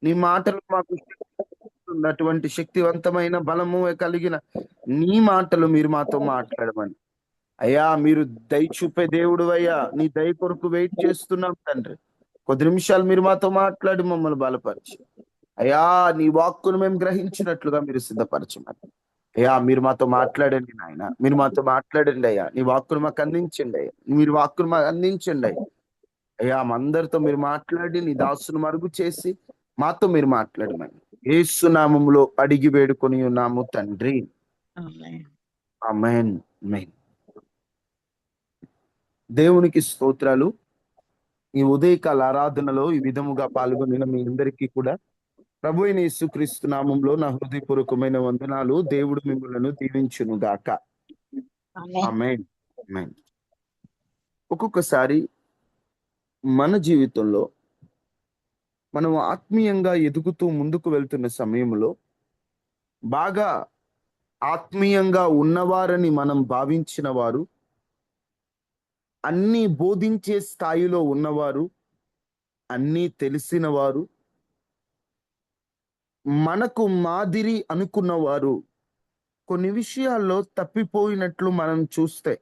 నీ మాటలు మాకు ఉన్నటువంటి శక్తివంతమైన బలము కలిగిన నీ మాటలు మీరు మాతో మాట్లాడమని. అయ్యా, మీరు దయ చూపే దేవుడు అయ్యా, నీ దయ కొరకు వెయిట్ చేస్తున్నాం తండ్రి. కొద్ది నిమిషాలు మీరు మాతో మాట్లాడి మమ్మల్ని బలపరిచి అయ్యా, నీ వాక్కును మేము గ్రహించినట్లుగా మీరు సిద్ధపరచమని. అయ్యా, మీరు మాతో మాట్లాడండి నాయన, మీరు మాతో మాట్లాడండి అయ్యా. నీ వాక్కును మాకు అందించండి అయ్యా, మీరు వాక్కును మాకు అందించండి అయ్యా. అయ్యా, మా అందరితో మీరు మాట్లాడి నీ దాసును మరుగు చేసి మాతో మీరు మాట్లాడమని యేసు నామములో అడిగి వేడుకొని ఉన్నాము తండ్రి. ఆమేన్. ఆమేన్. ఆమేన్. దేవునికి స్తోత్రాలు. ఈ ఉదయకాల ఆరాధనలో ఈ విధముగా పాల్గొనిన మీ అందరికీ కూడా ప్రభు అయిన యేసుక్రీస్తు నామంలో నా హృదయపూర్వకమైన వందనాలు. దేవుడు మిమ్మలను దీవించును గాక. ఆమేన్. ఆమేన్. ఆమేన్. ఒక్కొక్కసారి మన జీవితంలో మనం ఆత్మీయంగా ఎదుగుతూ ముందుకు వెళ్తున్న సమయంలో బాగా ఆత్మీయంగా ఉన్నవారని మనం భావించిన వారు, అన్నీ బోధించే స్థాయిలో ఉన్నవారు, అన్నీ తెలిసిన వారు, మనకు మాదిరి అనుకున్నవారు కొన్ని విషయాల్లో తప్పిపోయినట్లు మనం చూస్తే,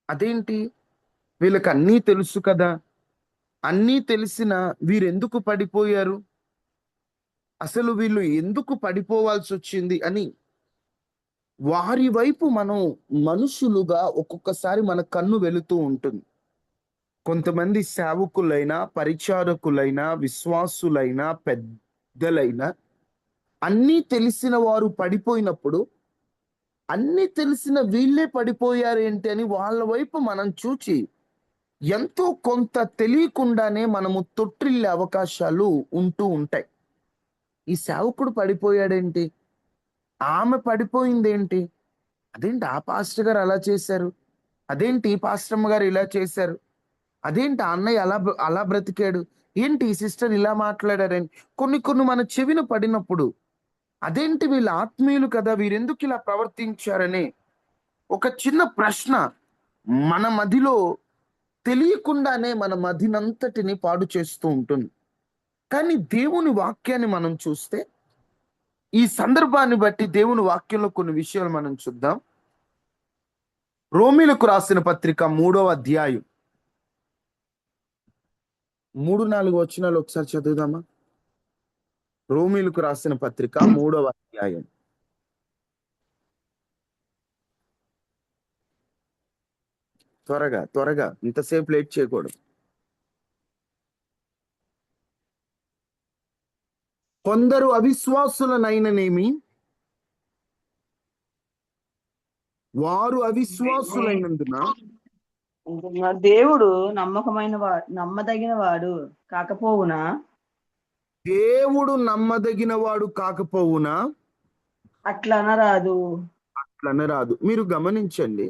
అదేంటి వీళ్ళకి అన్నీ తెలుసు కదా, అన్నీ తెలిసిన వీరెందుకు పడిపోయారు, అసలు వీళ్ళు ఎందుకు పడిపోవాల్సి వచ్చింది అని వారి వైపు మనం మనుషులుగా ఒక్కొక్కసారి మన కన్ను వెళుతూ ఉంటుంది. కొంతమంది సేవకులైనా, పరిచారకులైనా, విశ్వాసులైనా, పెద్దలైనా అన్నీ తెలిసిన వారు పడిపోయినప్పుడు అన్నీ తెలిసిన వీళ్ళే పడిపోయారేంటి అని వాళ్ళ వైపు మనం చూచి ఎంతో కొంత తెలియకుండానే మనము తొట్టిల్లే అవకాశాలు ఉంటూ ఉంటాయి. ఈ సేవకుడు పడిపోయాడేంటి, ఆమె పడిపోయిందేంటి, అదేంటి ఆ పాస్టర్ గారు అలా చేశారు, అదేంటి ఈ పాస్టమ్మ గారు ఇలా చేశారు, అదేంటి ఆ అన్నయ్య అలా బ్రతికాడు, ఏంటి ఈ సిస్టర్ ఇలా మాట్లాడారని కొన్ని కొన్ని మన చెవిన పడినప్పుడు, అదేంటి వీళ్ళు ఆత్మీయులు కదా, వీరెందుకు ఇలా ప్రవర్తించారని ఒక చిన్న ప్రశ్న మన మదిలో తెలియకుండానే మన మదినంతటిని పాడు చేస్తూ ఉంటుంది. కానీ దేవుని వాక్యాన్ని మనం చూస్తే, ఈ సందర్భాన్ని బట్టి దేవుని వాక్యంలో కొన్ని విషయాలు మనం చూద్దాం. రోమీలకు రాసిన పత్రిక 3వ అధ్యాయం 3-4 వచనాలు ఒకసారి చదువుదామా. రోమీలకు రాసిన పత్రిక 3వ అధ్యాయం త్వరగా త్వరగా, ఇంతసేపు లేట్ చేయకూడదు. కొందరు అవిశ్వాసులనైననేమి, వారు అవిశ్వాసులైనందున దేవుడు నమ్మదగిన వాడు కాకపోవునా దేవుడు నమ్మదగిన వాడు కాకపోవునా అట్లనరాదు. అట్లనరాదు. మీరు గమనించండి,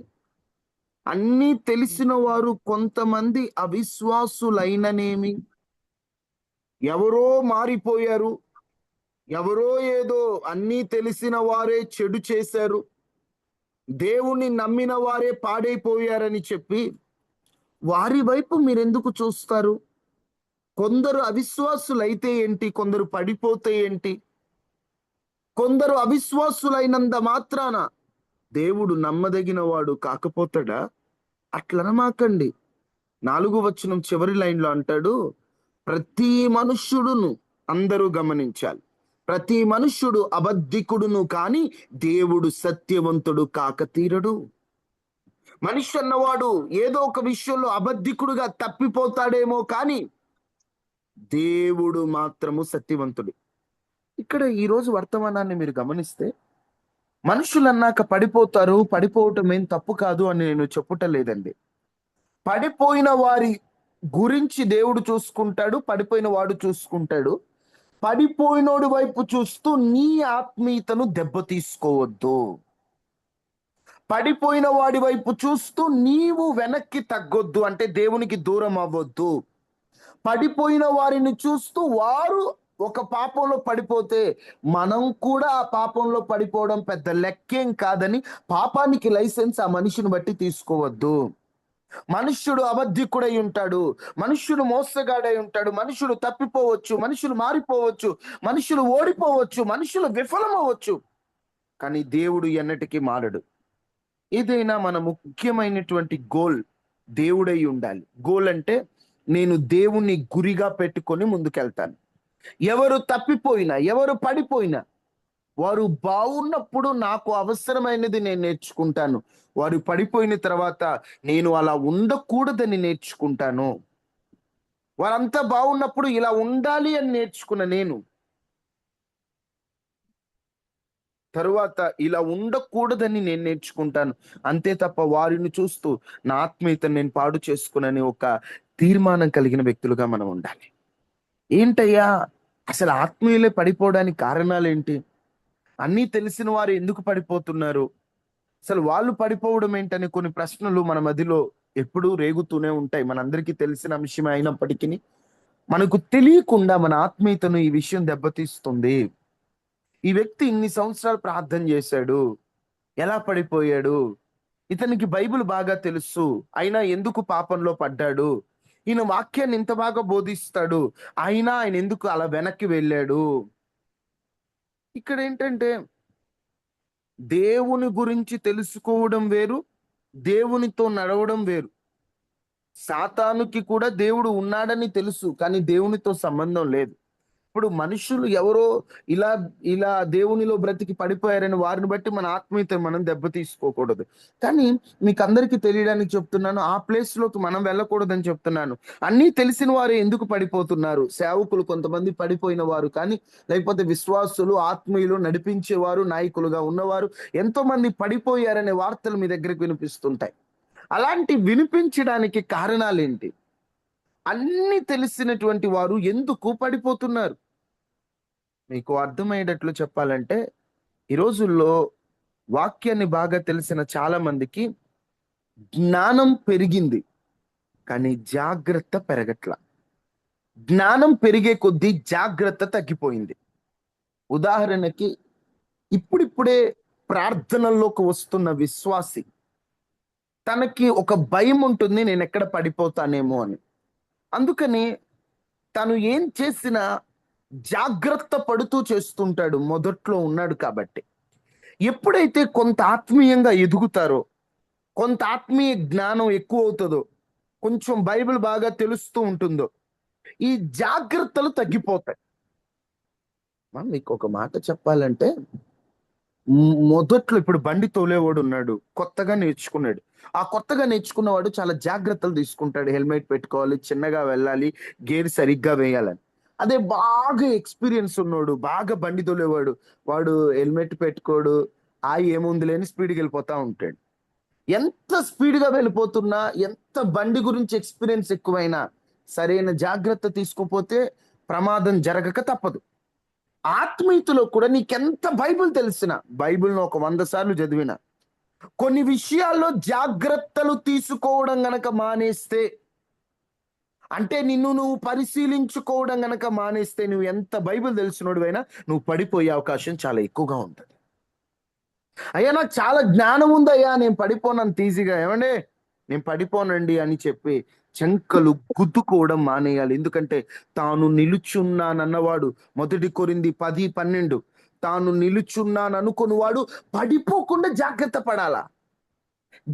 అన్నీ తెలిసిన వారు కొంతమంది అవిశ్వాసులైననేమి, ఎవరో మారిపోయారు, ఎవరో ఏదో అన్నీ తెలిసిన వారే చెడు చేశారు, దేవుణ్ణి నమ్మిన వారే పాడైపోయారని చెప్పి వారి వైపు మీరెందుకు చూస్తారు? కొందరు అవిశ్వాసులైతే ఏంటి, కొందరు పడిపోతే ఏంటి, కొందరు అవిశ్వాసులైనంత మాత్రాన దేవుడు నమ్మదగిన వాడు కాకపోతాడా? అట్లనమాకండి. 4వ వచనం చివరి లైన్లో అంటాడు, ప్రతి మనుష్యుడును, అందరూ గమనించాలి, ప్రతి మనుష్యుడు అబద్ధికుడును కాని దేవుడు సత్యవంతుడు కాక తీరడు. మనిషి అన్నవాడు ఏదో ఒక విషయంలో అబద్ధికుడుగా తప్పిపోతాడేమో కానీ దేవుడు మాత్రము సత్యవంతుడు. ఇక్కడ ఈరోజు వర్తమానాన్ని మీరు గమనిస్తే, మనుషులు అన్నాక పడిపోతారు, పడిపోవటం ఏం తప్పు కాదు అని నేను చెప్పుటలేదండి. పడిపోయిన వారి గురించి దేవుడు చూసుకుంటాడు, పడిపోయిన వాడు చూసుకుంటాడు. పడిపోయినోడి వైపు చూస్తూ నీ ఆత్మీయతను దెబ్బతీసుకోవద్దు. పడిపోయిన వాడి వైపు చూస్తూ నీవు వెనక్కి తగ్గొద్దు, అంటే దేవునికి దూరం అవ్వద్దు. పడిపోయిన వారిని చూస్తూ వారు ఒక పాపంలో పడిపోతే మనం కూడా ఆ పాపంలో పడిపోవడం పెద్ద లెక్కేం కాదని పాపానికి లైసెన్స్ ఆ మనిషిని బట్టి తీసుకోవద్దు. మనుష్యుడు అబద్ధికుడై ఉంటాడు, మనుష్యుడు మోసగాడై ఉంటాడు, మనుషుడు తప్పిపోవచ్చు, మనుషులు మారిపోవచ్చు, మనుషులు ఓడిపోవచ్చు, మనుషులు విఫలమవచ్చు, కానీ దేవుడు ఎన్నటికీ మారడు. ఏదైనా మన ముఖ్యమైనటువంటి గోల్ దేవుడై ఉండాలి. గోల్ అంటే నేను దేవుణ్ణి గురిగా పెట్టుకొని ముందుకెళ్తాను. ఎవరు తప్పిపోయినా, ఎవరు పడిపోయినా, వారు బాగున్నప్పుడు నాకు అవసరమైనది నేను నేర్చుకుంటాను. వారు పడిపోయిన తర్వాత నేను అలా ఉండకూడదని నేర్చుకుంటాను. వారంతా బాగున్నప్పుడు ఇలా ఉండాలి అని నేర్చుకున్న నేను తరువాత ఇలా ఉండకూడదని నేను నేర్చుకుంటాను. అంతే తప్ప వారిని చూస్తూ నా ఆత్మీయతను నేను పాడు చేసుకునని ఒక తీర్మానం కలిగిన వ్యక్తులుగా మనం ఉండాలి. ఏంటయ్యా అసలు ఆత్మీయులే పడిపోవడానికి కారణాలేంటి? అన్నీ తెలిసిన వారు ఎందుకు పడిపోతున్నారు? అసలు వాళ్ళు పడిపోవడం ఏంటని కొన్ని ప్రశ్నలు మన మదిలో ఎప్పుడూ రేగుతూనే ఉంటాయి. మనందరికీ తెలిసిన అంశమే అయినప్పటికీ మనకు తెలియకుండా మన ఆత్మీయతను ఈ విషయం దెబ్బతీస్తుంది. ఈ వ్యక్తి ఇన్ని సంవత్సరాలు ప్రార్థన చేశాడు, ఎలా పడిపోయాడు? ఇతనికి బైబిల్ బాగా తెలుసు, అయినా ఎందుకు పాపంలో పడ్డాడు? ఈయన వాక్యాన్ని ఇంత బాగా బోధిస్తాడు, అయినా ఆయన ఎందుకు అలా వెనక్కి వెళ్ళాడు? ఇక్కడ ఏంటంటే దేవుని గురించి తెలుసుకోవడం వేరు, దేవునితో నడవడం వేరు. సాతానుకి కూడా దేవుడు ఉన్నాడని తెలుసు, కానీ దేవునితో సంబంధం లేదు. ఇప్పుడు మనుషులు ఎవరో ఇలా ఇలా దేవునిలో బ్రతికి పడిపోయారని వారిని బట్టి మన ఆత్మీయత మనం దెబ్బతీసుకోకూడదు. కానీ మీకు అందరికీ తెలియడానికి చెప్తున్నాను, ఆ ప్లేస్ లోకి మనం వెళ్ళకూడదని చెప్తున్నాను. అన్నీ తెలిసిన వారు ఎందుకు పడిపోతున్నారు? సేవకులు కొంతమంది పడిపోయిన వారు కానీ, లేకపోతే విశ్వాసులు, ఆత్మీయులు, నడిపించేవారు, నాయకులుగా ఉన్నవారు ఎంతో మంది పడిపోయారనే వార్తలు మీ దగ్గరికి వినిపిస్తుంటాయి. అలాంటి వినిపించడానికి కారణాలేంటి? అన్ని తెలిసినటువంటి వారు ఎందుకు పడిపోతున్నారు? మీకు అర్థమయ్యేటట్లు చెప్పాలంటే, ఈ రోజుల్లో వాక్యాన్ని బాగా తెలిసిన చాలా మందికి జ్ఞానం పెరిగింది, కానీ జాగ్రత్త పెరగట్ల. జ్ఞానం పెరిగే కొద్దీ జాగ్రత్త తగ్గిపోయింది. ఉదాహరణకి ఇప్పుడిప్పుడే ప్రార్థనల్లోకి వస్తున్న విశ్వాసి, తనకి ఒక భయం ఉంటుంది, నేను ఎక్కడ పడిపోతానేమో అని. అందుకని తను ఏం చేసినా జాగ్రత్త పడుతూ చేస్తుంటాడు, మొదట్లో ఉన్నాడు కాబట్టి. ఎప్పుడైతే కొంత ఆత్మీయంగా ఎదుగుతారో, కొంత ఆత్మీయ జ్ఞానం ఎక్కువ అవుతుందో, కొంచెం బైబిల్ బాగా తెలుస్తూ ఉంటుందో, ఈ జాగ్రత్తలు తగ్గిపోతాయి. మీకు ఒక మాట చెప్పాలంటే, మొదట్లో ఇప్పుడు బండి తోలేవాడు ఉన్నాడు, కొత్తగా నేర్చుకున్నాడు. ఆ కొత్తగా నేర్చుకున్నవాడు చాలా జాగ్రత్తలు తీసుకుంటాడు. హెల్మెట్ పెట్టుకోవాలి, చిన్నగా వెళ్ళాలి, గేర్ సరిగ్గా వేయాలని. అదే బాగా ఎక్స్పీరియన్స్ ఉన్నాడు, బాగా బండి తోలేవాడు, వాడు హెల్మెట్ పెట్టుకోడు, ఏముంది లేని స్పీడ్కి వెళ్ళిపోతా ఉంటాడు. ఎంత స్పీడ్గా వెళ్ళిపోతున్నా, ఎంత బండి గురించి ఎక్స్పీరియన్స్ ఎక్కువైనా, సరైన జాగ్రత్త తీసుకోపోతే ప్రమాదం జరగక తప్పదు. ఆత్మీయతలో కూడా నీకెంత బైబిల్ తెలిసిన, బైబిల్ను ఒక 100 సార్లు చదివిన, కొన్ని విషయాల్లో జాగ్రత్తలు తీసుకోవడం గనక మానేస్తే, అంటే నిన్ను నువ్వు పరిశీలించుకోవడం గనక మానేస్తే, నువ్వు ఎంత బైబిల్ తెలిసినోడివైనా నువ్వు పడిపోయే అవకాశం చాలా ఎక్కువగా ఉంటుంది. అయ్యా నాకు చాలా జ్ఞానం ఉందయ్యా, నేను పడిపోనంత ఈజీగా, ఏమండే నేను పడిపోనండి అని చెప్పి చంకలు గుద్దుకోవడం మానేయాలి. ఎందుకంటే తాను నిలుచున్నానన్నవాడు, 1 కొరింథీ 10:12, తాను నిలుచున్నాననుకుని వాడు పడిపోకుండా జాగ్రత్త పడాలా.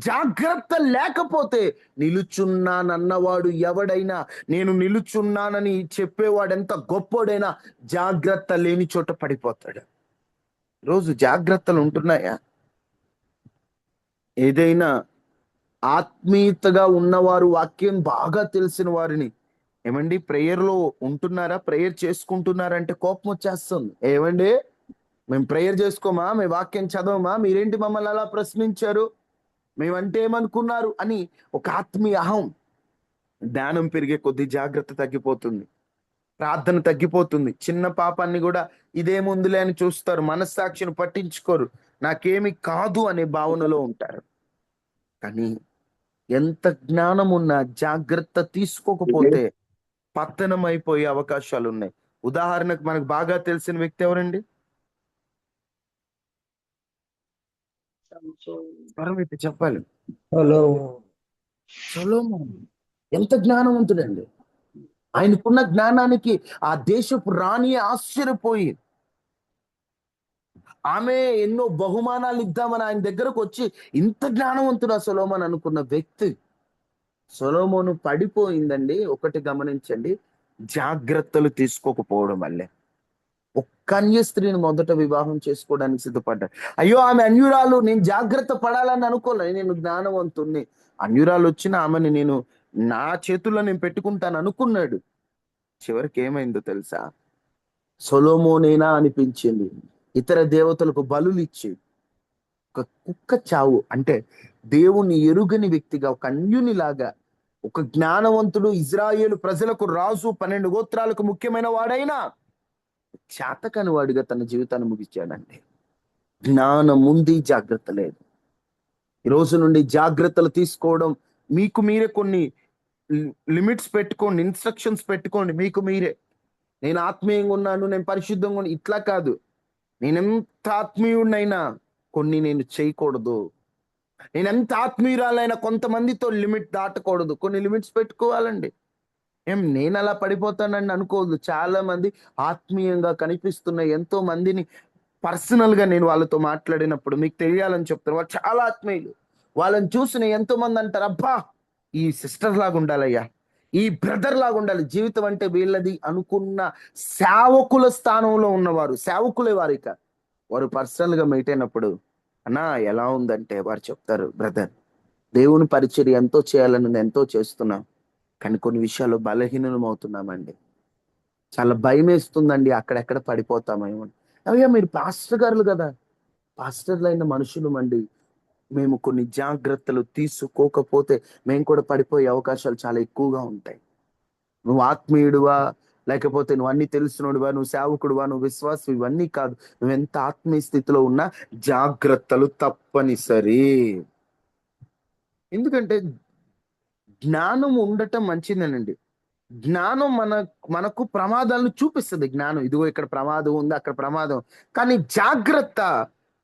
జాగ్రత్త లేకపోతే నిలుచున్నానన్నవాడు ఎవడైనా, నేను నిలుచున్నానని చెప్పేవాడు ఎంత గొప్పోడైనా, జాగ్రత్త లేని చోట పడిపోతాడు. రోజు జాగ్రత్తలు ఉంటున్నాయా? ఏదైనా ఆత్మీయతగా ఉన్నవారు, వాక్యం బాగా తెలిసిన వారిని, ఏమండి ప్రేయర్లో ఉంటున్నారా, ప్రేయర్ చేసుకుంటున్నారంటే కోపం వచ్చేస్తుంది. ఏమండి మేము ప్రేయర్ చేసుకోమా, మేము వాక్యం చదవమా, మీరేంటి మమ్మల్ని అలా ప్రశ్నించారు, మేమంటే ఏమనుకున్నారు అని ఒక ఆత్మీయ అహం. జ్ఞానం పెరిగే కొద్దీ జాగ్రత్త తగ్గిపోతుంది, ప్రార్థన తగ్గిపోతుంది. చిన్న పాపాన్ని కూడా ఇదేముందిలే అని చూస్తారు, మనస్సాక్షిని పట్టించుకోరు, నాకేమి కాదు అనే భావనలో ఉంటారు. కానీ ఎంత జ్ఞానం ఉన్నా జాగ్రత్త తీసుకోకపోతే పతనం అయిపోయే అవకాశాలు ఉన్నాయి. ఉదాహరణకు మనకు బాగా తెలిసిన వ్యక్తి ఎవరండి? సంసోను. స్వరం ఎత్తి చెప్పాలి. హలో సొలొమోను ఎంత జ్ఞానవంతుడండి. ఆయనకున్న జ్ఞానానికి ఆ దేశపు రాణి ఆశ్చర్యపోయి, ఆమె ఎన్నో బహుమానాలు ఇద్దామని ఆయన దగ్గరకు వచ్చి, ఇంత జ్ఞానవంతుడా సొలొమోన్ అనుకున్న వ్యక్తి సొలొమోను పడిపోయిందండి. ఒకటి గమనించండి, జాగ్రత్తలు తీసుకోకపోవడం వల్లే. ఒక్క అన్య స్త్రీని మొదట వివాహం చేసుకోవడానికి సిద్ధపడ్డాడు. అయ్యో ఆమె అన్యురాలు, నేను జాగ్రత్త పడాలని అనుకోలే, నేను జ్ఞానవంతుణ్ణి, అన్యురాలు వచ్చిన ఆమెని నేను నా చేతుల్లో నేను పెట్టుకుంటాను అనుకున్నాడు. చివరికి ఏమైందో తెలుసా? సొలొమోనేనా అనిపించింది. ఇతర దేవతలకు బలులు ఇచ్చి ఒక కుక్క చావు అంటే, దేవుని ఎరుగని వ్యక్తిగా, ఒక అన్యునిలాగా, ఒక జ్ఞానవంతుడు, ఇజ్రాయేలు ప్రజలకు రాజు, 12 గోత్రాలకు ముఖ్యమైన వాడైనా చేతకాని వాడిగా తన జీవితాన్ని ముగించాడండి. జ్ఞానం ఉంది, జాగ్రత్త లేదు. ఈ రోజు నుండి జాగ్రత్తలు తీసుకోవడం, మీకు మీరే కొన్ని లిమిట్స్ పెట్టుకోండి, ఇన్స్ట్రక్షన్స్ పెట్టుకోండి మీకు మీరే. నేను ఆత్మీయంగా ఉన్నాను, నేను పరిశుద్ధంగా ఉన్నాను, ఇట్లా కాదు. నేనెంత ఆత్మీయుడినైనా కొన్ని నేను చేయకూడదు. నేనెంత ఆత్మీయురాలైనా కొంతమందితో లిమిట్ దాటకూడదు. కొన్ని లిమిట్స్ పెట్టుకోవాలండి. నేను అలా పడిపోతానని అనుకోవద్దు. చాలా మంది ఆత్మీయంగా కనిపిస్తున్న ఎంతో మందిని పర్సనల్ గా నేను వాళ్ళతో మాట్లాడినప్పుడు మీకు తెలియాలని చెప్తాను, వాళ్ళు చాలా ఆత్మీయులు. వాళ్ళని చూసిన ఎంతో మంది అంటారు, అబ్బా ఈ సిస్టర్ లాగా ఉండాలయ్యా, ఈ బ్రదర్ లాగా ఉండాలి, జీవితం అంటే వీళ్ళది అనుకున్న సేవకుల స్థానంలో ఉన్నవారు, సేవకులే వారిక వారు పర్సనల్ గా మీట్ అయినప్పుడు, అన్నా ఎలా ఉందంటే వారు చెప్తారు, బ్రదర్ దేవుని పరిచర్య ఎంతో చేయాలని ఎంతో చేస్తున్నాం, కానీ కొన్ని విషయాల్లో బలహీనం అవుతున్నామండి. చాలా భయం వేస్తుందండి, అక్కడెక్కడ పడిపోతామేమో. అయ్యా మీరు పాస్టర్ గారులు కదా, పాస్టర్లు అయిన మనుషులు అండి, మేము కొన్ని జాగ్రత్తలు తీసుకోకపోతే మేము కూడా పడిపోయే అవకాశాలు చాలా ఎక్కువగా ఉంటాయి. నువ్వు ఆత్మీయుడువా, లేకపోతే నువ్వు అన్ని తెలిసినోడువా, నువ్వు సేవకుడువా, నువ్వు విశ్వాసం, ఇవన్నీ కాదు. నువ్వెంత ఆత్మీయ స్థితిలో ఉన్నా జాగ్రత్తలు తప్పనిసరి. ఎందుకంటే జ్ఞానం ఉండటం మంచిదేనండి. జ్ఞానం మనకు ప్రమాదాలను చూపిస్తుంది. జ్ఞానం, ఇదిగో ఇక్కడ ప్రమాదం ఉంది, అక్కడ ప్రమాదం. కానీ జాగ్రత్త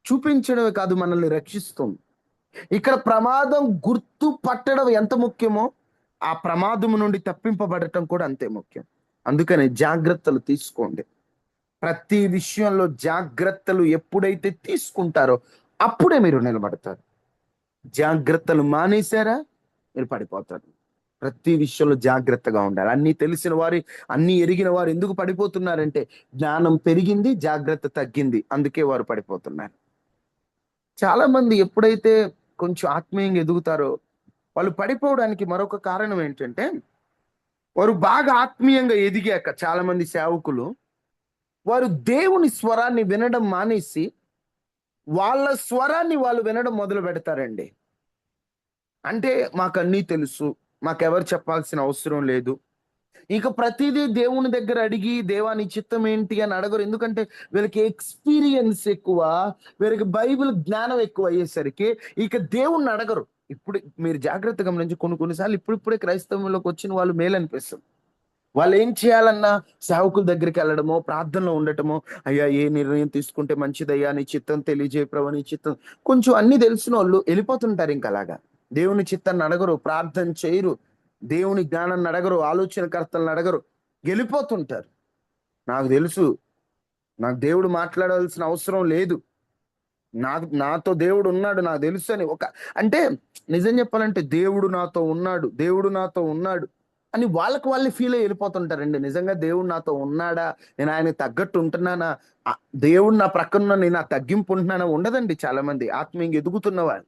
చూపించడమే కాదు, మనల్ని రక్షిస్తుంది. ఇక్కడ ప్రమాదం గుర్తు పట్టడం ఎంత ముఖ్యమో, ఆ ప్రమాదం నుండి తప్పింపబడటం కూడా అంతే ముఖ్యం. అందుకని జాగ్రత్తలు తీసుకోండి. ప్రతి విషయంలో జాగ్రత్తలు ఎప్పుడైతే తీసుకుంటారో అప్పుడే మీరు నిలబడతారు. జాగ్రత్తలు మానేశారా, మీరు పడిపోతారు. ప్రతి విషయంలో జాగ్రత్తగా ఉండాలి. అన్ని తెలిసిన వారు, అన్ని ఎరిగిన వారు ఎందుకు పడిపోతున్నారంటే, జ్ఞానం పెరిగింది, జాగ్రత్త తగ్గింది, అందుకే వారు పడిపోతున్నారు. చాలా మంది ఎప్పుడైతే కొంచెం ఆత్మీయంగా ఎదుగుతారో వాళ్ళు పడిపోవడానికి మరొక కారణం ఏంటంటే, వారు బాగా ఆత్మీయంగా ఎదిగాక చాలా మంది సేవకులు వారు దేవుని స్వరాన్ని వినడం మానేసి వాళ్ళ స్వరాన్ని వాళ్ళు వినడం మొదలు పెడతారండి. అంటే మాకు అన్నీ తెలుసు, మాకెవరు చెప్పాల్సిన అవసరం లేదు, ఇక ప్రతిదీ దేవుని దగ్గర అడిగి దేవా నీ చిత్తం ఏంటి అని అడగరు. ఎందుకంటే వీళ్ళకి ఎక్స్పీరియన్స్ ఎక్కువ, వీళ్ళకి బైబిల్ జ్ఞానం ఎక్కువ అయ్యేసరికి ఇక దేవుణ్ణి అడగరు. ఇప్పుడు మీరు జాగ్రత్తగా గమనించి, కొన్నిసార్లు ఇప్పుడిప్పుడే క్రైస్తవంలోకి వచ్చిన వాళ్ళు మేలు అనిపిస్తుంది. వాళ్ళు ఏం చేయాలన్నా సేవకుల దగ్గరికి వెళ్ళడమో, ప్రార్థనలో ఉండటమో, అయ్యా ఏ నిర్ణయం తీసుకుంటే మంచిదయ్యా, నీ చిత్తం తెలియజేయ ప్రభు, నీ చిత్తం. కొంచెం అన్ని తెలిసిన వాళ్ళు వెళ్ళిపోతుంటారు. ఇంకా అలాగా దేవుని చిత్తాన్ని అడగరు, ప్రార్థన చేయరు, దేవుని జ్ఞానాన్ని అడగరు, ఆలోచనకర్తలను అడగరు, వెళ్ళిపోతుంటారు. నాకు తెలుసు, నాకు దేవుడు మాట్లాడాల్సిన అవసరం లేదు, నాతో దేవుడు ఉన్నాడు నాకు తెలుసు అని అంటే నిజం చెప్పాలంటే దేవుడు నాతో ఉన్నాడు, దేవుడు నాతో ఉన్నాడు అని వాళ్ళకి ఫీల్ అయ్యి వెళ్ళిపోతుంటారండి. నిజంగా దేవుడు నాతో ఉన్నాడా, నేను ఆయన తగ్గట్టు ఉంటున్నానా, ఆ దేవుడు నా ప్రక్కన నేను ఆ తగ్గింపు ఉంటున్నానా, ఉండదండి. చాలా మంది ఆత్మీయంగా ఎదుగుతున్నవారు,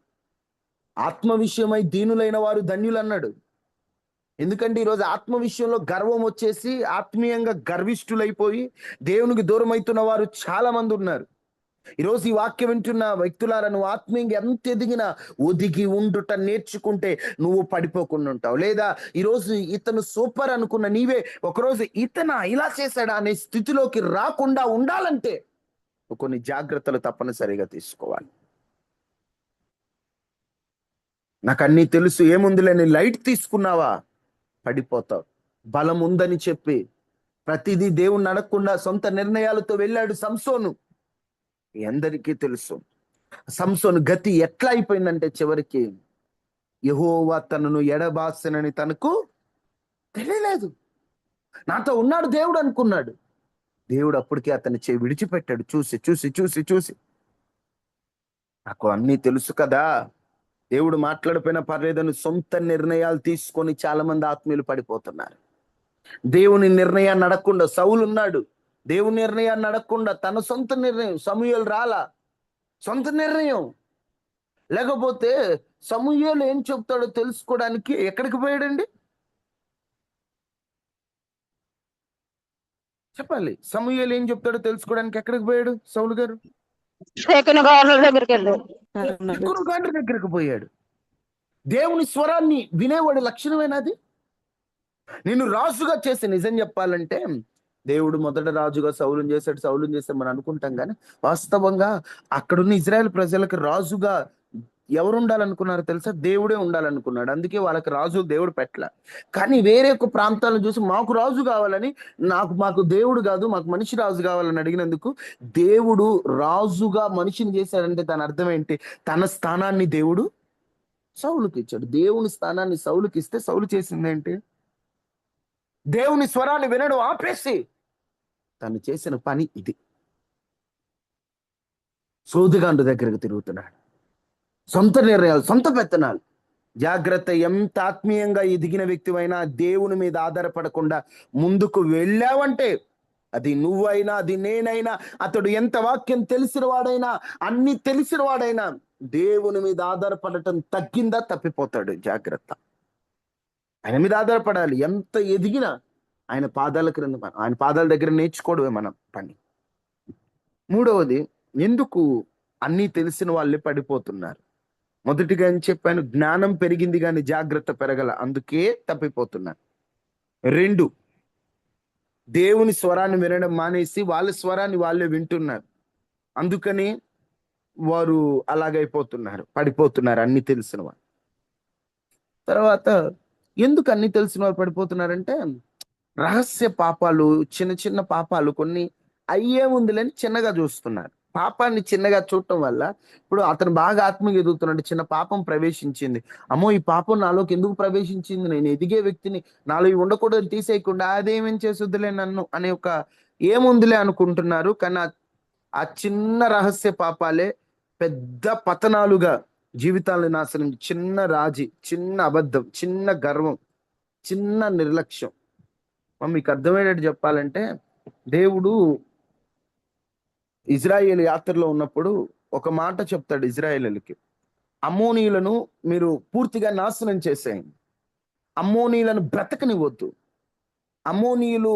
ఆత్మ విషయమై దీనులైన వారు ధన్యులు అన్నాడు. ఎందుకంటే ఈరోజు ఆత్మ విషయంలో గర్వం వచ్చేసి ఆత్మీయంగా గర్విష్ఠులైపోయి దేవునికి దూరం అవుతున్న వారు చాలా మంది ఉన్నారు. ఈరోజు ఈ వాక్యం వింటున్న వ్యక్తులారా, నువ్వు ఆత్మీయంగా ఎంత ఎదిగినా ఒదిగి ఉండుట నేర్చుకుంటే నువ్వు పడిపోకుండా ఉంటావు. లేదా ఈరోజు ఇతను సూపర్ అనుకున్న నీవే ఒకరోజు ఇతను ఇలా చేశాడా అనే స్థితిలోకి రాకుండా ఉండాలంటే కొన్ని జాగ్రత్తలు తప్పనిసరిగా తీసుకోవాలి. నాకు అన్నీ తెలుసు, ఏముందిలేని లైట్ తీసుకున్నావా, పడిపోతావు. బలం ఉందని చెప్పి ప్రతిదీ దేవుణ్ణి అడగకుండా సొంత నిర్ణయాలతో వెళ్ళాడు సంసోను. ఎందరికీ తెలుసు సంసోను గతి ఎట్లా అయిపోయిందంటే, చివరికి యెహోవా తనను ఎడబాసెనని తనకు తెలియలేదు. నాతో ఉన్నాడు దేవుడు అనుకున్నాడు. దేవుడు అప్పటికే అతని చేయి విడిచిపెట్టాడు. చూసి చూసి చూసి చూసి నాకు అన్నీ తెలుసు కదా, దేవుడు మాట్లాడిపోయినా పర్లేదని సొంత నిర్ణయాలు తీసుకొని చాలా మంది ఆత్మీయులు పడిపోతున్నారు. దేవుని నిర్ణయాన్ని అడగకుండా సౌలు ఉన్నాడు. దేవుని నిర్ణయాన్ని అడగకుండా తన సొంత నిర్ణయం. సమూయేలు రాలా, సొంత నిర్ణయం. లేకపోతే సమూయేలు ఏం చెప్తాడో తెలుసుకోవడానికి ఎక్కడికి పోయాడండి? చెప్పాలి. సమూయేలు ఏం చెప్తాడో తెలుసుకోవడానికి ఎక్కడికి పోయాడు సౌలు గారు? శకున గారుల దగ్గరికి వెళ్ళాడు. శకును గాండ్రి దగ్గరికి పోయాడు. దేవుని స్వరాన్ని వినేవాడి లక్షణమేనాది? నేను రాజుగా చేసి నిజం చెప్పాలంటే దేవుడు మొదట రాజుగా సౌలుని చేశాడు, సౌలుని చేశాడు మనం అనుకుంటాం, కానీ వాస్తవంగా అక్కడున్న ఇజ్రాయెల్ ప్రజలకు రాజుగా ఎవరు ఉండాలనుకున్నారో తెలుసా? దేవుడే ఉండాలనుకున్నాడు. అందుకే వాళ్ళకి రాజు దేవుడు పెట్టల. కానీ వేరే ఒక ప్రాంతాలను చూసి మాకు రాజు కావాలని, మాకు దేవుడు కాదు, మాకు మనిషి రాజు కావాలని అడిగినందుకు దేవుడు రాజుగా మనిషిని చేశాడంటే దాని అర్థం ఏంటి? తన స్థానాన్ని దేవుడు సౌలుకి ఇచ్చాడు. దేవుని స్థానాన్ని సౌలుకి ఇస్తే సౌలు చేసిందేంటి? దేవుని స్వరాన్ని వినడం ఆపేసి తను చేసిన పని ఇది. సోదుగాండు దగ్గరకు తిరుగుతున్నాడు. సొంత నిర్ణయాలు, సొంత పెత్తనాలు. జాగ్రత్త. ఎంత ఆత్మీయంగా ఎదిగిన వ్యక్తివైనా దేవుని మీద ఆధారపడకుండా ముందుకు వెళ్ళావంటే, అది నువ్వైనా అది నేనైనా, అతడు ఎంత వాక్యం తెలిసిన వాడైనా, అన్ని తెలిసిన వాడైనా, దేవుని మీద ఆధారపడటం తగ్గిందా తప్పిపోతాడు. జాగ్రత్త. ఆయన మీద ఆధారపడాలి. ఎంత ఎదిగినా ఆయన పాదాల క్రింద, ఆయన పాదాల దగ్గర నేర్చుకోవడమే మన పని. మూడవది, ఎందుకు అన్నీ తెలిసిన వాళ్ళే పడిపోతున్నారు? మొదటిగా అని చెప్పాను, జ్ఞానం పెరిగింది కానీ జాగ్రత్త పెరగల, అందుకే తప్పిపోతున్నారు. 2, దేవుని స్వరాన్ని వినడం మానేసి వాళ్ళ స్వరాన్ని వాళ్ళే వింటున్నారు. అందుకని వారు అలాగైపోతున్నారు, పడిపోతున్నారు అన్ని తెలిసిన వాళ్ళు. తర్వాత ఎందుకు అన్ని తెలిసిన వాళ్ళు పడిపోతున్నారంటే, రహస్య పాపాలు, చిన్న చిన్న పాపాలు కొన్ని అయ్యే ఉందిలేని చిన్నగా చూస్తున్నారు. పాపాన్ని చిన్నగా చూడటం వల్ల, ఇప్పుడు అతను బాగా ఆత్మగా ఎదుగుతున్నాడు, చిన్న పాపం ప్రవేశించింది, అమ్మో ఈ పాపం నాలోకి ఎందుకు ప్రవేశించింది, నేను ఎదిగే వ్యక్తిని, నాలో ఇవి ఉండకూడదు తీసేయకుండా అదేమేం చేసుద్దిలే నన్ను అనే ఒక ఏముందిలే అనుకుంటున్నారు. కానీ ఆ చిన్న రహస్య పాపాలే పెద్ద పతనాలుగా జీవితాలను నాశనం. చిన్న రాజీ, చిన్న అబద్ధం, చిన్న గర్వం, చిన్న నిర్లక్ష్యం. మీకు అర్థమయ్యేటట్టు చెప్పాలంటే, దేవుడు ఇజ్రాయేల్ యాత్రలో ఉన్నప్పుడు ఒక మాట చెప్తాడు ఇజ్రాయేలులకి, అమ్మోనీయులను మీరు పూర్తిగా నాశనం చేసేయండి, అమ్మోనీయులను బ్రతకనివ్వద్దు, అమ్మోనీయులు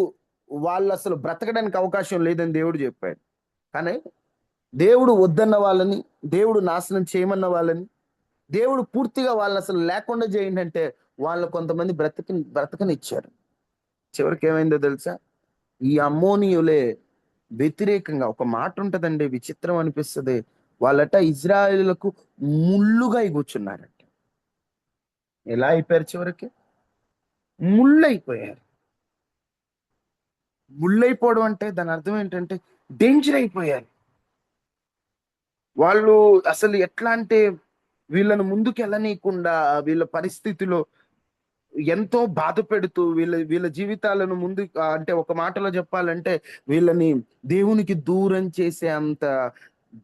వాళ్ళు అసలు బ్రతకడానికి అవకాశం లేదని దేవుడు చెప్పాడు. కానీ దేవుడు వద్దన్న వాళ్ళని, దేవుడు నాశనం చేయమన్న వాళ్ళని, దేవుడు పూర్తిగా వాళ్ళని అసలు లేకుండా చేయండి అంటే వాళ్ళు కొంతమంది బ్రతకనిచ్చారు. చివరికి ఏమైందో తెలుసా? ఈ అమ్మోనీయులే వ్యతిరేకంగా, ఒక మాట ఉంటదండి, విచిత్రం అనిపిస్తుంది, వాళ్ళట ఇజ్రాయేలులకు ముళ్ళుగా కూర్చున్నారంట. ఎలా అయిపోయారు? చివరికి ముళ్ళైపోయారు. ముళ్ళైపోవడం అంటే దాని అర్థం ఏంటంటే డేంజర్ అయిపోయారు. వాళ్ళు అసలు ఎట్లా అంటే, వీళ్ళను ముందుకు వెళ్ళనీయకుండా వీళ్ళ పరిస్థితిలో ఎంతో బాధ పెడుతూ వీళ్ళ జీవితాలను ముందు, అంటే ఒక మాటలో చెప్పాలంటే వీళ్ళని దేవునికి దూరం చేసే అంత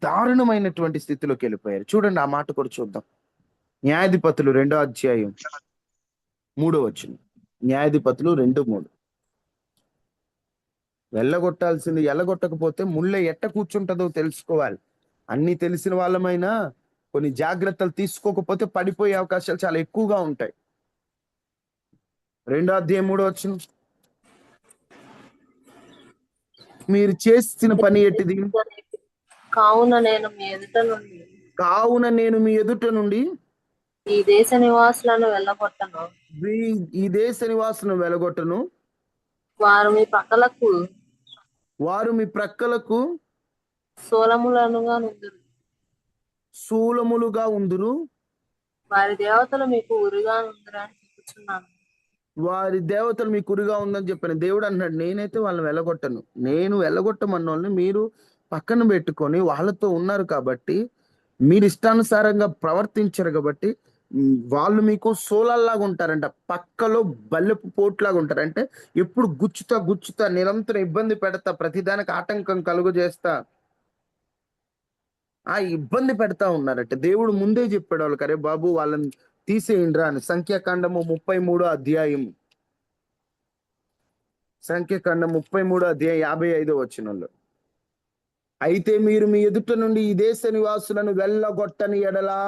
దారుణమైనటువంటి స్థితిలోకి వెళ్ళిపోయారు. చూడండి, ఆ మాట కూడా చూద్దాం. న్యాయాధిపతులు 2వ అధ్యాయం 3వ వచనం. న్యాయాధిపతులు 2:3. వెళ్ళగొట్టాల్సింది ఎల్లగొట్టకపోతే ముళ్ళ ఎట్ట కూర్చుంటుందో తెలుసుకోవాలి. అన్ని తెలిసిన వాళ్ళమైనా కొన్ని జాగ్రత్తలు తీసుకోకపోతే పడిపోయే అవకాశాలు చాలా ఎక్కువగా ఉంటాయి. 2వ అధ్యాయం 3వ వచనం. మీరు చేసిన పని ఎట్టిది? కావున నేను మీ ఎదుట నుండి ఈ దేశ నివాసులను వెళ్ళగొట్టను, వారు మీ ప్రక్కలకు శూలములుగా ఉందురు, వారి దేవతలు మీకు ఉరిగా ఉందని చెప్పాను. దేవుడు అన్నాడు, నేనైతే వాళ్ళని వెళ్ళగొట్టను. నేను వెళ్ళగొట్టమన్న వాళ్ళని మీరు పక్కన పెట్టుకొని వాళ్ళతో ఉన్నారు కాబట్టి, మీరు ఇష్టానుసారంగా ప్రవర్తించరు కాబట్టి వాళ్ళు మీకు సోలల్లాగా ఉంటారంట, పక్కలో బల్లెపు పోట్లాగా ఉంటారు. అంటే ఎప్పుడు గుచ్చుతా గుచ్చుతా నిరంతరం ఇబ్బంది పెడతా, ప్రతిదానికి ఆటంకం కలుగు చేస్తా, ఆ ఇబ్బంది పెడతా ఉన్నారట. దేవుడు ముందే చెప్పాడు వాళ్ళకి, అరే బాబు వాళ్ళని తీసేయండిరా అని. సంఖ్యాకాండము 33 అధ్యాయం, సంఖ్యాకాండం 33 అధ్యాయం 55 వచనంలో, అయితే మీరు మీ ఎదుట నుండి ఈ దేశ నివాసులను వెళ్ళగొట్టని ఎడలా,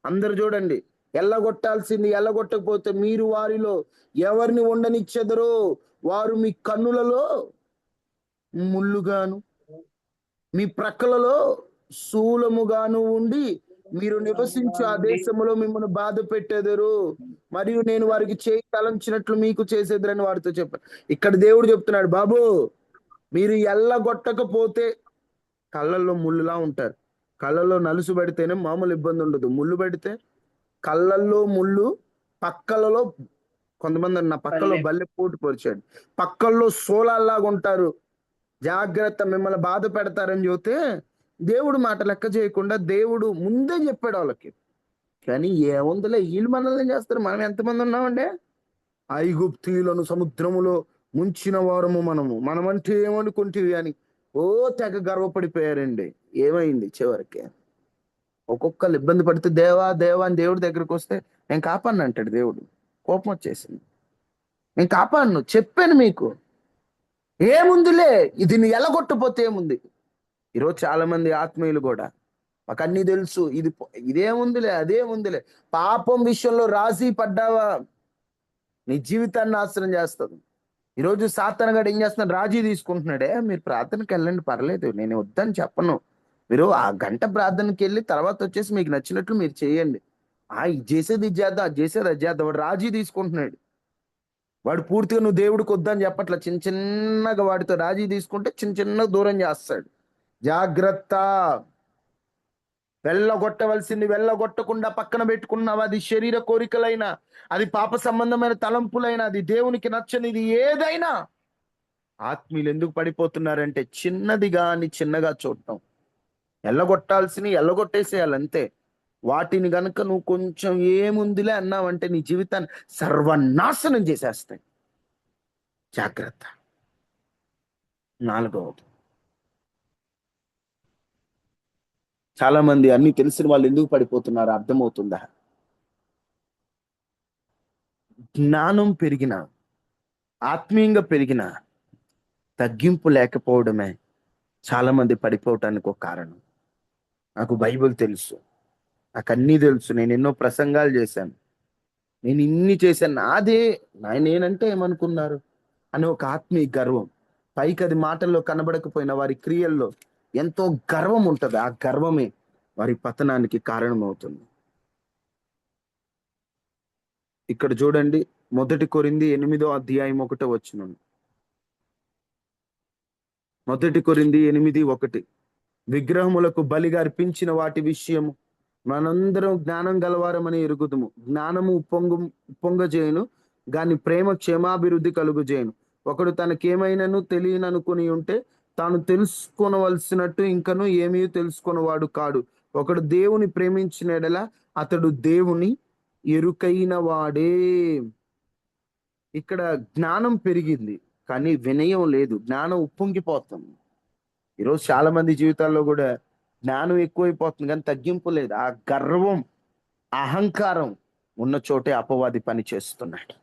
అందరు చూడండి, ఎల్లగొట్టాల్సింది, ఎల్లగొట్టకపోతే మీరు వారిలో ఎవరిని ఉండనిచ్చెదరో వారు మీ కన్నులలో ముళ్ళుగాను మీ ప్రక్కలలో శూలముగాను ఉండి మీరు నివసించు ఆ దేశములో మిమ్మల్ని బాధ పెట్టెదరు, మరియు నేను వారికి చేయి తలంచినట్లు మీకు చేసేదరని వారితో చెప్పాను. ఇక్కడ దేవుడు చెప్తున్నాడు, బాబు మీరు ఎల్లగొట్టకపోతే కళ్ళల్లో ముళ్ళులా ఉంటారు. కళ్ళల్లో నలుసు పెడితేనే మామూలు ఇబ్బంది ఉండదు, ముళ్ళు పెడితే కళ్ళల్లో ముళ్ళు, పక్కలలో కొంతమంది నా పక్కలో బల్లె పోటు పొడిచాడు, పక్కల్లో సోలాల్లాగా ఉంటారు, జాగ్రత్త మిమ్మల్ని బాధ పెడతారని చెబితే దేవుడు మాట లెక్క చేయకుండా దేవుడు ముందే చెప్పాడు వాళ్ళకి. కానీ ఏముందిలే, వీళ్ళు మనల్ని ఏం చేస్తారు, మనం ఎంతమంది ఉన్నామంటే, ఐగుప్తీయులను సముద్రములో ముంచిన వారము మనమంటే ఏమనుకుంటేవి అని ఓ తెగ గర్వపడిపోయారండి. ఏమైంది చివరికి, ఒక్కొక్కరు ఇబ్బంది పడితే దేవా దేవా అని దేవుడి దగ్గరికి వస్తే నేను కాపాడిని అంటాడు దేవుడు. కోపం వచ్చేసింది, నేను కాపాడను, చెప్పాను మీకు, ఏముందిలే ఇది నీ ఎలగొట్టపోతే ఏముంది. ఈరోజు చాలా మంది ఆత్మీయులు కూడా మాకు అన్ని తెలుసు, ఇదేముందిలే అదేముందిలే, పాపం విషయంలో రాజీ పడ్డావా నీ జీవితాన్ని నాశనం చేస్తుంది. ఈరోజు సాతానుగాడు ఏం చేస్తున్నాడు, రాజీ తీసుకుంటున్నాడే, మీరు ప్రార్థనకి వెళ్ళండి పర్లేదు, నేను వద్దని చెప్పను, మీరు ఆ గంట ప్రార్థనకి వెళ్ళి తర్వాత వచ్చేసి మీకు నచ్చినట్లు మీరు చేయండి, ఇది చేసేది ఇది చేద్దాం, అది చేసేది అది చేద్దాం. వాడు రాజీ తీసుకుంటున్నాడు. వాడు పూర్తిగా నువ్వు దేవుడికి వద్దని చెప్పట్ల, చిన్న చిన్నగా వాడితో రాజీ తీసుకుంటే చిన్న చిన్న దూరం చేస్తాడు. జాగ్రత్త, వెళ్ళగొట్టవలసింది వెళ్ళగొట్టకుండా పక్కన పెట్టుకున్నావు, అది శరీర కోరికలైనా, అది పాప సంబంధమైన తలంపులైనా, అది దేవునికి నచ్చనిది ఏదైనా, ఆత్మీయులు ఎందుకు పడిపోతున్నారంటే చిన్నది గాని చిన్నగా చూడటం. ఎల్లగొట్టాల్సినవి ఎల్లగొట్టేసేయాలి అంతే. వాటిని గనుక నువ్వు కొంచెం ఏముందిలే అన్నావంటే నీ జీవితాన్ని సర్వనాశనం చేసేస్తాయి. జాగ్రత్త. 4వది, చాలా మంది అన్ని తెలిసిన వాళ్ళు ఎందుకు పడిపోతున్నారో అర్థమవుతుందా? జ్ఞానం పెరిగిన, ఆత్మీయంగా పెరిగిన తగ్గింపు లేకపోవడమే చాలా మంది పడిపోవటానికి ఒక కారణం. నాకు బైబిల్ తెలుసు, నాకు అన్నీ తెలుసు, నేను ఎన్నో ప్రసంగాలు చేశాను, నేను ఇన్ని చేశాను, నేనంటే ఏమనుకున్నారు అని ఒక ఆత్మీయ గర్వం. పైకి అది మాటల్లో కనబడకపోయినా వారి క్రియల్లో ఎంతో గర్వం ఉంటుంది. ఆ గర్వమే వారి పతనానికి కారణమవుతుంది. ఇక్కడ చూడండి, 1 కొరింథీ 8 అధ్యాయం 1 వచనం. 1 కొరింథీ 8:1, విగ్రహములకు బలిగా అర్పించిన వాటి విషయము మనందరం జ్ఞానం గలవారమని ఎరుగుదుము. జ్ఞానము ఉప్పొంగజేయును గాని ప్రేమ క్షేమాభివృద్ధి కలుగుజేయును. ఒకడు తనకేమైనాను తెలియననుకుని ఉంటే తాను తెలుసుకొనవలసినట్టు ఇంకను ఏమీ తెలుసుకొనవాడు కాడు. ఒకడు దేవుని ప్రేమించిన ఎడల అతడు దేవుని ఎరుకైన వాడే. ఇక్కడ జ్ఞానం పెరిగింది కానీ వినయం లేదు, జ్ఞానం ఉప్పొంగిపోతుంది. ఈరోజు చాలా మంది జీవితాల్లో కూడా జ్ఞానం ఎక్కువైపోతుంది కానీ తగ్గింపు లేదు. ఆ గర్వం, అహంకారం ఉన్న చోటే అపవాది పని చేస్తున్నాడు.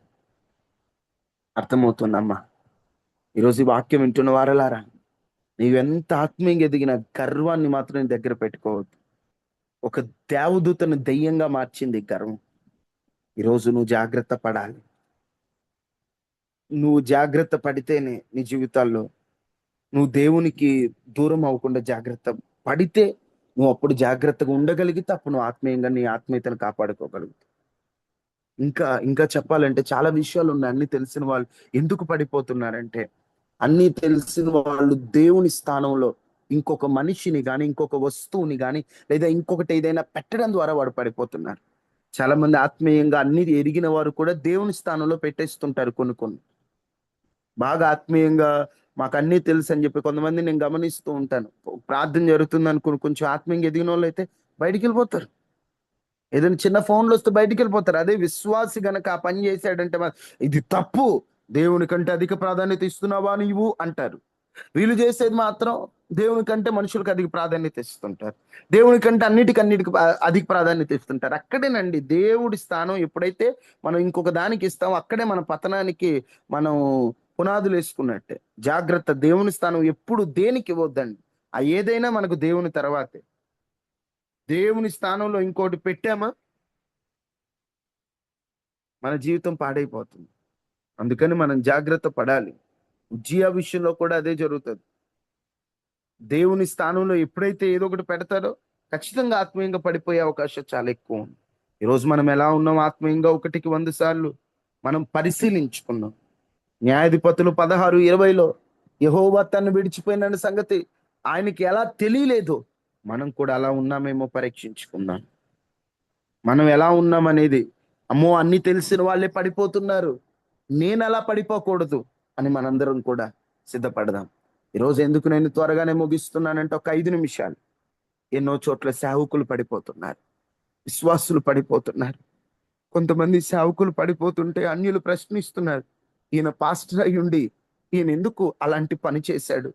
అర్థమవుతుందమ్మా? ఈరోజు ఈ వాక్యం వింటున్న వారలారా, నీవెంత ఆత్మీయంగా ఎదిగిన గర్వాన్ని మాత్రం నీ దగ్గర పెట్టుకోవద్దు. ఒక దేవదూతను దెయ్యంగా మార్చింది గర్వం. ఈరోజు నువ్వు జాగ్రత్త పడాలి. నువ్వు జాగ్రత్త పడితేనే నీ జీవితాల్లో నువ్వు దేవునికి దూరం అవ్వకుండా జాగ్రత్త పడితే, నువ్వు అప్పుడు జాగ్రత్తగా ఉండగలిగితే అప్పుడు నువ్వు ఆత్మీయంగా నీ ఆత్మీయతను కాపాడుకోగలుగుతావు. ఇంకా ఇంకా చెప్పాలంటే చాలా విషయాలు ఉన్నాయి. అన్ని తెలిసిన వాళ్ళు ఎందుకు పడిపోతున్నారంటే, అన్ని తెలిసిన వాళ్ళు దేవుని స్థానంలో ఇంకొక మనిషిని కానీ, ఇంకొక వస్తువుని కానీ, లేదా ఇంకొకటి ఏదైనా పెట్టడం ద్వారా వాడు పడిపోతున్నారు. చాలా మంది ఆత్మీయంగా అన్ని ఎరిగిన వారు కూడా దేవుని స్థానంలో పెట్టేస్తుంటారు. కొన్ని బాగా ఆత్మీయంగా మాకు అన్నీ తెలుసు అని చెప్పి కొంతమంది నేను గమనిస్తూ ఉంటాను. ప్రార్థన జరుగుతుంది అనుకుని కొంచెం ఆత్మీయంగా ఎదిగిన వాళ్ళు అయితే బయటికి వెళ్ళిపోతారు. ఏదైనా చిన్న ఫోన్లు వస్తే బయటికి వెళ్ళిపోతారు. అదే విశ్వాసి గనక ఆ పని చేశాడంటే ఇది తప్పు, దేవుని కంటే అధిక ప్రాధాన్యత ఇస్తున్నావా నీవు అంటారు. వీళ్ళు చేసేది మాత్రం దేవుని కంటే మనుషులకు అధిక ప్రాధాన్యత ఇస్తుంటారు. దేవుని కంటే అన్నిటికి అధిక ప్రాధాన్యత ఇస్తుంటారు. అక్కడేనండి దేవుడి స్థానం ఎప్పుడైతే మనం ఇంకొక దానికి ఇస్తామో అక్కడే మన పతనానికి మనం పునాదులు వేసుకున్నట్టే. జాగ్రత్త, దేవుని స్థానం ఎప్పుడు దేనికి ఇవ్వద్దండి. ఆ ఏదైనా మనకు దేవుని తర్వాతే. దేవుని స్థానంలో ఇంకోటి పెట్టామా మన జీవితం పాడైపోతుంది. అందుకని మనం జాగ్రత్త పడాలి. ఉజ్జియా విషయంలో కూడా అదే జరుగుతుంది. దేవుని స్థానంలో ఎప్పుడైతే ఏదో ఒకటి పెడతారో ఖచ్చితంగా ఆత్మీయంగా పడిపోయే అవకాశం చాలా ఎక్కువ ఉంది. ఈరోజు మనం ఎలా ఉన్నాం ఆత్మీయంగా 1కి 100 సార్లు మనం పరిశీలించుకున్నాం. న్యాయాధిపతులు 16:20లో యెహోవా తన్ను విడిచిపోయిన సంగతి ఆయనకి ఎలా తెలియలేదు. మనం కూడా అలా ఉన్నామేమో పరీక్షించుకుందాం. మనం ఎలా ఉన్నాం అనేది, అమ్మో అన్ని తెలిసిన వాళ్ళే పడిపోతున్నారు, నేను అలా పడిపోకూడదు అని మనందరం కూడా సిద్ధపడదాం. ఈరోజు ఎందుకు నేను త్వరగానే ముగిస్తున్నానంటే ఒక 5 నిమిషాలు. ఎన్నో చోట్ల సేవకులు పడిపోతున్నారు, విశ్వాసులు పడిపోతున్నారు. కొంతమంది సేవకులు పడిపోతుంటే అన్యులు ప్రశ్నిస్తున్నారు, ఈయన పాస్టర్ అయి ఉండి ఈయన ఎందుకు అలాంటి పని చేశాడు,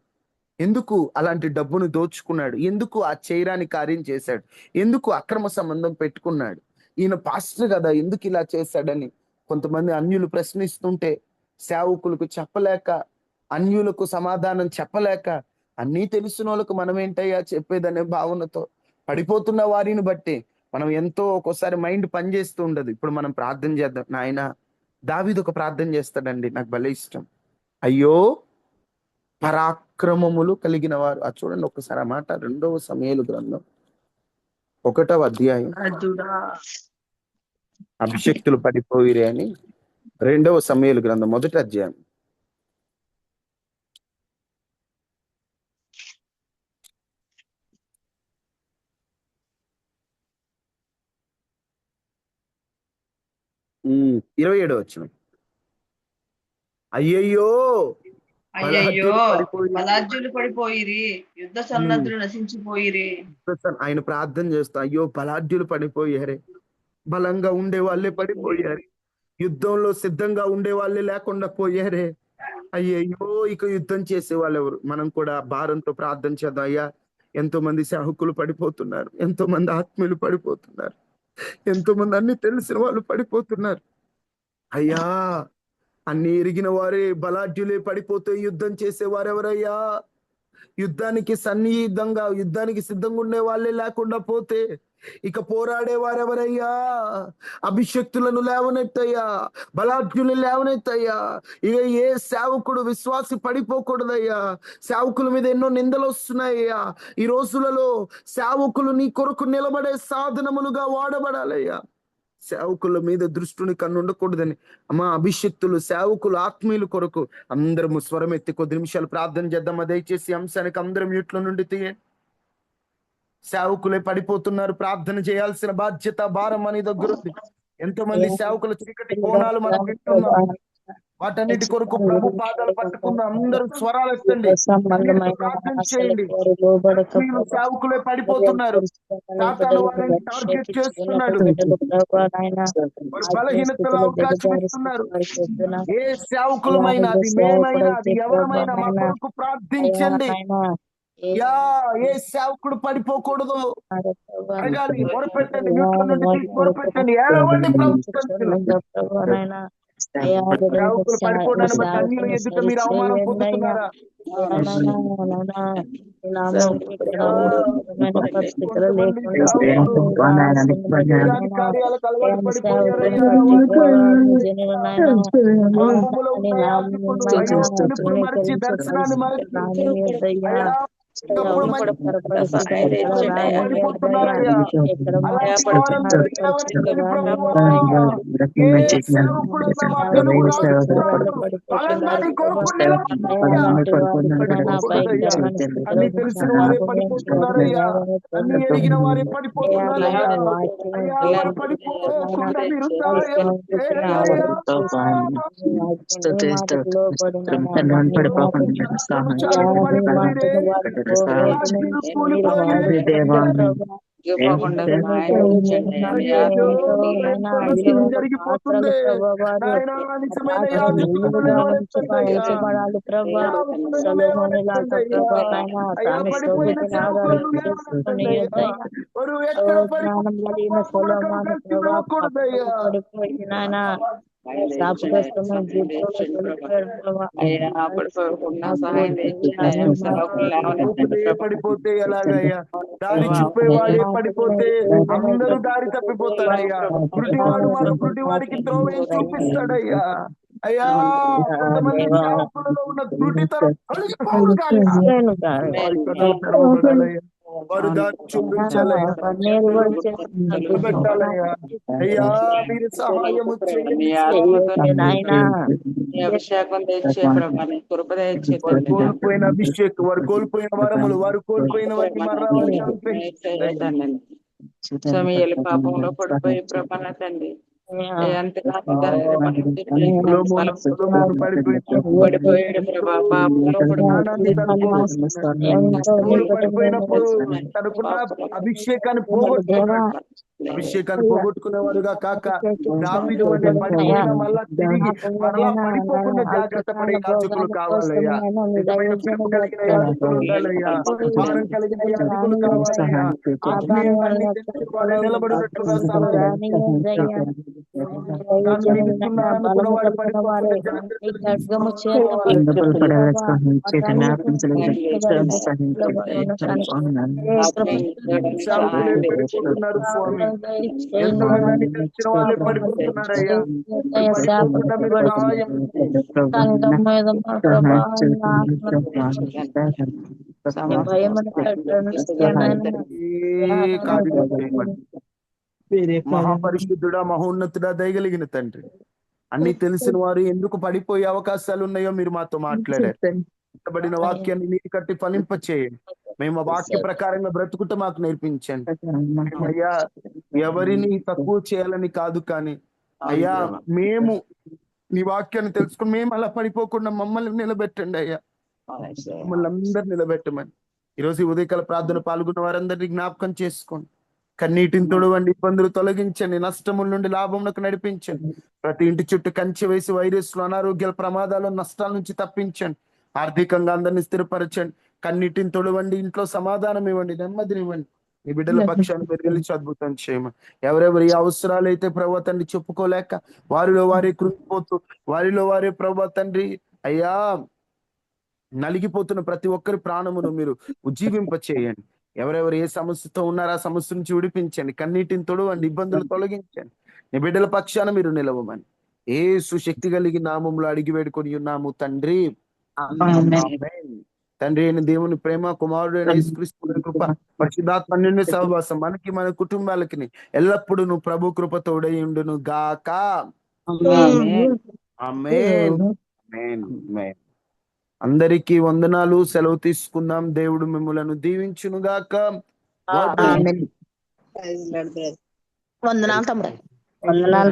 ఎందుకు అలాంటి డబ్బును దోచుకున్నాడు, ఎందుకు ఆ చేయరాని కార్యం చేశాడు, ఎందుకు అక్రమ సంబంధం పెట్టుకున్నాడు, ఈయన పాస్టర్ కదా ఎందుకు ఇలా చేశాడని కొంతమంది అన్యులు ప్రశ్నిస్తుంటే సేవకులకు చెప్పలేక, అన్యులకు సమాధానం చెప్పలేక, అన్నీ తెలిసిన వాళ్ళకు మనం ఏంటయ్యా చెప్పేదనే భావనతో పడిపోతున్న వారిని బట్టి మనం ఎంతో ఒక్కోసారి మైండ్ పనిచేస్తూ ఉండదు. ఇప్పుడు మనం ప్రార్థన చేద్దాం. నాయన, దావీదు ఒక ప్రార్థన చేస్తాడండి, నాకు భలే ఇష్టం. అయ్యో పరాక్రమములు కలిగిన వారు. అది చూడండి ఒక్కసారి ఆ మాట, 2వ సమూయేలు గ్రంథం 1వ అధ్యాయం. అభిషక్తులు పడిపోయిరే అని 2వ సమూయేలు గ్రంథం 1వ అధ్యాయం. ఉమ్, 27వ వచనం. అయ్యయ్యో అయ్యయ్యో పడిపోయి బలాఢ్యులు పడిపోయిరి, యుద్ధ సన్నద్ధులు నశించిపోయిరి. ఆయన ప్రార్థన చేస్తా, అయ్యో బలాఢ్యులు పడిపోయారే, బలంగా ఉండే వాళ్ళే పడిపోయారు, యుద్ధంలో సిద్ధంగా ఉండే వాళ్ళే లేకుండా పోయారే, అయ్యయ్యో ఇక యుద్ధం చేసే వాళ్ళు ఎవరు. మనం కూడా భారంతో ప్రార్థన చేద్దాం. అయ్యా, ఎంతో మంది సేవకులు పడిపోతున్నారు, ఎంతో మంది ఆత్మీయులు పడిపోతున్నారు, ఎంతో మంది అన్ని తెలిసిన వాళ్ళు పడిపోతున్నారు. అయ్యా, అన్ని ఎరిగిన వారే బలాఢ్యులే పడిపోతే యుద్ధం చేసేవారెవరయ్యా? యుద్ధానికి సిద్ధంగా ఉండే వాళ్ళే లేకుండా పోతే ఇక పోరాడే వారెవరయ్యా? అభిషక్తులను లేవనెత్తయ్యా, బలాఢ్యులు లేవనెత్తయ్యా. ఇక ఏ సేవకుడు విశ్వాసి పడిపోకూడదయ్యా. సేవకుల మీద ఎన్నో నిందలు వస్తున్నాయ్యా. ఈ రోజులలో సేవకులు నీ కొరకు నిలబడే సాధనములుగా వాడబడాలయ్యా. సేవకుల మీద దృష్టిని కన్నుండకూడదని అమ్మా, అభిషక్తులు సేవకులు ఆత్మీయుల కొరకు అందరము స్వరం ఎత్తి కొద్ది నిమిషాలు ప్రార్థన చేద్దామా. దయచేసి అంశానికి అందరం మ్యూట్లో నుండి తీయండి. సేవకులే పడిపోతున్నారు, ప్రార్థన చేయాల్సిన బాధ్యత భారం అని దగ్గర ఉంది. ఎంతో మంది సేవకుల చీకటి కోణాలు మనం వింటున్నాం. వాటన్నిటి కొరకు ప్రభు పాదాలు పట్టుకున్న అందరూ స్వరాలు ఎత్తండి, ప్రార్థన చేయండి. ఆత్మీయులు సేవకులే పడిపోతున్నారు, సాతాను వారిని టార్గెట్ చేస్తున్నాడు, వారు బలహీనతలో అవకాశం ఇస్తున్నారు. ఏ సేవకులమైనా, అది మేమైనా, అది ఎవరమైనా మా కొరకు ప్రార్థించండి. ఏ సేవకుడు పడిపోకూడదు. అడగాలి, మొరపెట్టండి, మ్యూట్లో నుండి తీసి మొరపెట్టండి, ఏడవండి. సేవకులు పడిపోవడాన్ని బట్టి అన్యుల ఎదుట మీరు అవమానం పొందుతున్నారా? కార్యాలకు అలవాటు పడిపోయారయ్యా. మరిచి దర్శనాన్ని మరిచి పడిపోతున్నారయ్యా. అలాంటి వారందరూ లేవనెత్తండి ప్రభువా. ఏ సేవకుడున్న మాటను వాళ్ళందరి కొరకు నిలబడాలయ్యా. పడిపోకూడదయ్యా. అన్ని తెలిసిన వారే పడిపోతున్నారయ్యా, అన్ని ఎరిగిన వారే పడిపోతున్నారయ్యా. అయ్యా, వారు పడిపోకుండా మీరు సహాయం చేయండి. తగ్గిపోకుండా సహాయం చేయండి అయ్యా. అయ్యయ్యో, నాయనా నష్టం విలువైన జరిగిపోతుంది. పాత్రలు ప్రభా వారు నాయనా, నిజమైన పాత్ర యాజకులను నిలువుగా లేవనెత్తండి అయ్యా. ఉంచబడాలి ప్రభా. సేవకులను సొలొమోను లాగా లేవనెత్తండి అయ్యా. ప్రభా నాయనా అయ్యా, తాను పడిపోయిన శోభిత సేవకులను నాగాలు లేవనెత్తండి చేసుకుని అయ్యా. వారు ఎక్కడ జ్ఞానం కలిగిన సొలొమోను ప్రభా పడిపోకూడదయ్యా. పడిపోయి నాయనా శాపగ్రస్తమైన జీవితంలో వెళ్ళిపోయాడు ప్రభా. అయ్యా పడిపోకుండా సహాయం చేయండి అయ్యా. సేవకులు లేవనెత్తండి సేవకులే ప్రభా. పడిపోతే ఎలాగయ్యా? దారి ప్రభా, చూపేవాడే పడిపోతే అందరూ దారి తప్పిపోతారయ్యా. గుడ్డివాడు గుడ్డివాడికి త్రోవని చూపిస్తాడయ్యా. అయ్యా, కొంతమంది సేవకులలో ఉన్న గుడ్డితనం తొలగిపోవుగాక. వారి కన్నులు తెరవబడాలయ్యా. వారు దారి చూపించాలయ్యా. నిలబెట్టాలయ్యా. అయ్యా, మీరు సహాయము చేయండి స్వామి. నాయనా నీ అభిషేకం తెచ్చే ప్రభా, నీ కృప తెచ్చే వారు తండ్రి. కోల్పోయిన అభిషేకం, వారు కోల్పోయిన వరములు, వారు కోల్పోయినవన్నీ మరలా సమయాలు పాపంలో పడిపోయి ప్రభా నా తండ్రి సొలొమోను పడిపోయాడు ప్రభా, పాపంలో జ్ఞానాన్ని తను పోగొట్టుకున్నాడు. సౌలు పడిపోయినప్పుడు తనకున్న అభిషేకాన్ని పోగొట్టుకున్నాడు. అభిషేకాన్ని పోగొట్టుకునేవాడుగా కాక దావీదు వంటి పడిపోయిన మళ్ళా తిరిగి మరలా పడిపోకుండా జాగ్రత్త పడే యాజకులు కావాలయ్యా. నిజమైన పిలుపు కలిగిన యాజకులు ఉండాలయ్యా. భారం కలిగిన యాజకులు కావాలయ్యా. ఆత్మీయంగా తెలిసిన వాడే నిలబడినట్లుగా అనుకున్నవాడు పడిపోకుండా శాంతులే పడిపోతున్నారు స్వామి. ఎంతమంది తెలిసిన వాళ్ళే పడిపోతున్నారయ్యా. పడిపోకుండా మీరు సహాయం ఏ కార్యం చేయమని. మహాపరిశుద్ధుడా, మహోన్నతుడా, దయగలిగిన తండ్రి, అన్ని తెలిసిన వారు ఎందుకు పడిపోయే అవకాశాలు ఉన్నాయో మీరు మాతో మాట్లాడారు. చెప్పబడిన వాక్యాన్ని నీటి కట్టి ఫలింప చేయండి. మేము ఆ వాక్య ప్రకారంగా బ్రతుకుట మాకు నేర్పించండి. అయ్యా, ఎవరిని తక్కువ చేయాలని కాదు, కానీ అయ్యా మేము నీ వాక్యాన్ని తెలుసుకుని మేము అలా పడిపోకుండా మమ్మల్ని నిలబెట్టండి అయ్యా. మమ్మల్ని అందరు నిలబెట్టమని ఈరోజు ఈ ఉదయకాల ప్రార్థన పాల్గొన్న వారందరినీ జ్ఞాపకం చేసుకోండి. కన్నీటిని తొడవండి, ఇబ్బందులు తొలగించండి, నష్టముల నుండి లాభములకు నడిపించండి. ప్రతి ఇంటి చుట్టూ కంచె వేసి వైరస్లు, అనారోగ్యాల, ప్రమాదాలు, నష్టాల నుంచి తప్పించండి. ఆర్థికంగా అందరినీ స్థిరపరచండి. కన్నీటిని తొడవండి, ఇంట్లో సమాధానం ఇవ్వండి, నెమ్మదినివ్వండి. మీ బిడ్డల పక్షాన్ని మీరు గెలిచి అద్భుతం చేయమని. ఎవరెవరి అవసరాలు అయితే ప్రభు తండ్రి చెప్పుకోలేక వారిలో వారే కృంగిపోతూ, వారిలో వారే ప్రభు తండ్రి అయ్యా నలిగిపోతున్న ప్రతి ఒక్కరి ప్రాణమును మీరు ఉజ్జీవింప చేయండి. ఎవరెవరు ఏ సమస్యతో ఉన్నారో ఆ సమస్య నుంచి విడిపించండి. కన్నీటిని తొడవండి, ఇబ్బందులు తొలగించండి. నీ బిడ్డల పక్షాన మీరు నిలవమని యేసు శక్తి కలిగి నామంలో అడిగి వేడుకొని ఉన్నాము తండ్రి. ఆమేన్. తండ్రి అయిన దేవుని ప్రేమ, కుమారుడు అయిన యేసుక్రీస్తు కృప, పరిశుద్ధాత్మ అన్యోన్య సహవాసం మనకి మన కుటుంబాలకి ఎల్లప్పుడూ నువ్వు ప్రభు కృప తోడై ఉండును గాక. ఆమేన్. ఆమేన్. ఆమేన్. అందరికీ వందనాలు. సెలవు తీసుకుందాం. దేవుడు మిమ్మలను దీవించును గాక. వందనాలు తమ్ముడు. వందనాలు.